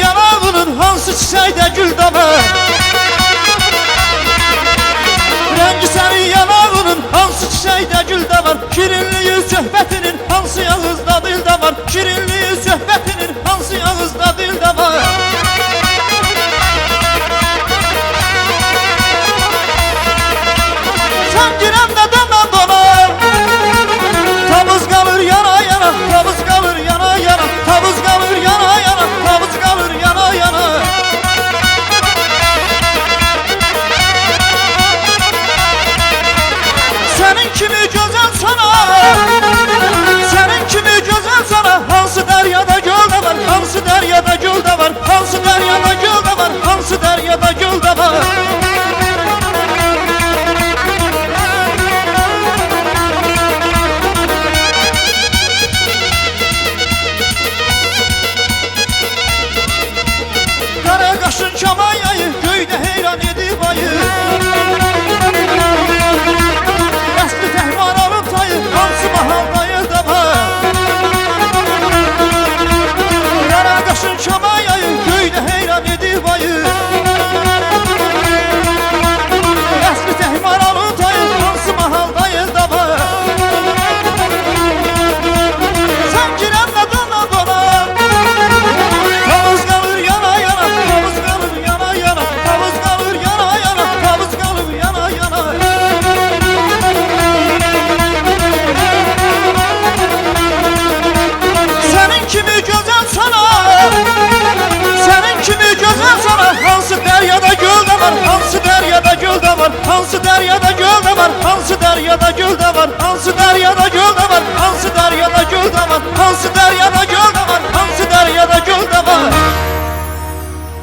yanağının hansı çiçəkdə gül də var? Rəngi sənin yanağının hansı çiçəkdə gül də var? Şirinliyi söhbətinin hansı ağızda dildə var? Şirinliyi söhbətinin hansı ağızda dildə var? Sən girəndə dana dona, tavız qalır yana yana, tavız qalır yana yana, tavız qalır yana yana, tavız qalır yana yana. Sənin kimi gözəl sana, sənin kimi gözəl sana, hansı dəryada göl də var, hansı dəryada göl də var, hansı dəryada göl də var, hansı dəryada göl də var. Qara qaşın kamayayı, göydə heyran edib ayı. Qəsli təhvar alıb tayı, hansı mahaldayı da var. Qara qaşın kamayayı, göydə heyran edib ayı. Qəsli təhvar alıb tayı, hansı mahaldayı da var. Sən girəndə dona dona, tavız qalır yana yana, tavız qalır yana yana, tavız qalır yana yana, tavız qalır yana yana. Sənin kimi gözəl sana, sənin kimi gözəl sana, hansı dəryada göl də var, hansı dəryada göl də var, hansı dəryada göl də var, hansı dəryada göl də var, hansı dəryada göl